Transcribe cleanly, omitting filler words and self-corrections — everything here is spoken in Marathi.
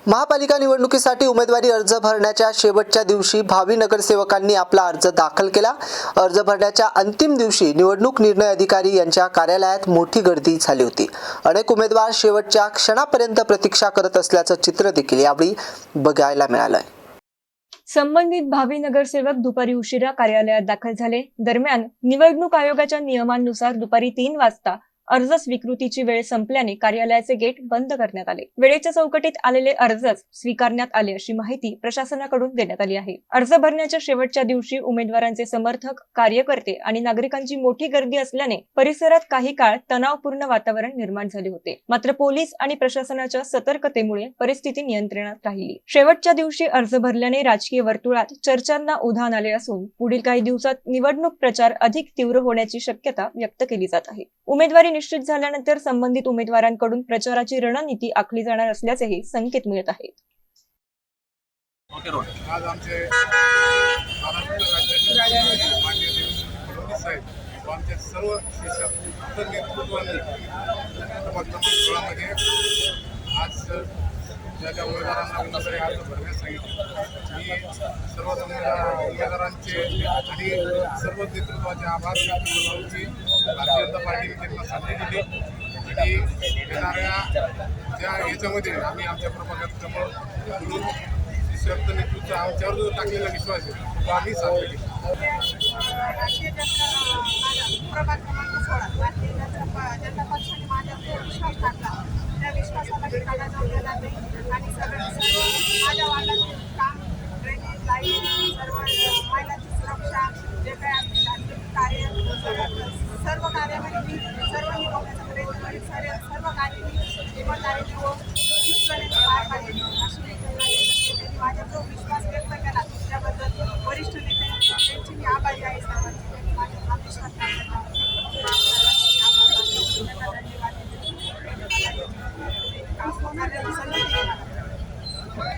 महापालिका निवडणुकीसाठी उमेदवारी अर्ज भरण्याच्या शेवटच्या दिवशी भावी नगरसेवकांनी आपला अर्ज दाखल केला। अर्ज भरण्याच्या अंतिम दिवशी निवडणूक निर्णय अधिकारी यांच्या कार्यालयात मोठी गर्दी झाली होती। अनेक उमेदवार शेवटच्या क्षणापर्यंत प्रतीक्षा करत असल्याचं चित्र देखील यावेळी बघायला मिळालं। संबंधित भावी नगरसेवक दुपारी उशिरा कार्यालयात दाखल झाले। दरम्यान निवडणूक आयोगाच्या नियमांनुसार दुपारी 3 वाजता अर्ज स्वीकृतीची वेळ संपल्याने कार्यालयाचे गेट बंद करण्यात आले। वेळेच्या चौकटीत आलेले अर्जच स्वीकारण्यात आले अशी माहिती प्रशासनाकडून देण्यात आली आहे। अर्ज भरण्याच्या शेवटच्या दिवशी उमेदवारांचे समर्थक, कार्यकर्ते आणि नागरिकांची मोठी गर्दी असल्याने परिसरात काही काळ तणावपूर्ण वातावरण निर्माण झाले होते। मात्र पोलीस आणि प्रशासनाच्या सतर्कतेमुळे परिस्थिती नियंत्रणात राहिली। शेवटच्या दिवशी अर्ज भरल्याने राजकीय वर्तुळात चर्चांना उधाण आले असून पुढील काही दिवसात निवडणूक प्रचार अधिक तीव्र होण्याची शक्यता व्यक्त केली जात आहे। उमेदवारी निश्चित झाल्यानंतर संबंधित उमेदवारांकडून प्रचाराची रणनीती आखली जाणार असल्याचेही संकेत मिळत आहेत। आज आमचे महाराष्ट्र राज्याचे माननीय फडणवीस साहेब व आमच्या सर्व शिक्षक नेतृत्वाने आज ज्या उमेदवारांना उमेदवारी अर्ज भरण्यास सांगितले, मी सर्व उमेदवारांचे आणि सर्व नेतृत्वाचे आभार व्यक्त करतो की भारतीय जनता पार्टीने त्यांना संधी दिली आणि येणाऱ्या ज्या याच्यामध्ये आम्ही आमच्या प्रभागात म्हणून शिक्षक नेतृत्व आमच्यावर जो टाकलेला विश्वास आहे तो आम्ही साध्य केला। राष्ट्रीय प्रभाग क्रमांक 16 भारतीय जनता पक्षाने माझ्यावर विश्वास टाकला। त्या विश्वासाला मी काढा जाऊ जाते आणि सर्व माझ्या वार्डातील काम, ड्रेनेज, लाईट, सर्व महिलांची सुरक्षा जे काही असतील कार्य सर्व कार्यामध्ये मी सर्व निभवण्याचा प्रयत्न करेन। सर्व कार्य मी इमानदारीने व शिस्तने पार पाडेन अशी त्यांनी माझ्यावर विश्वास व्यक्त केला त्याबद्दल वरिष्ठ नेत्यांची त्यांची मी आभारी आहे। सर्वांची त्यांनी माझ्यावर विश्वास धन्यवाद।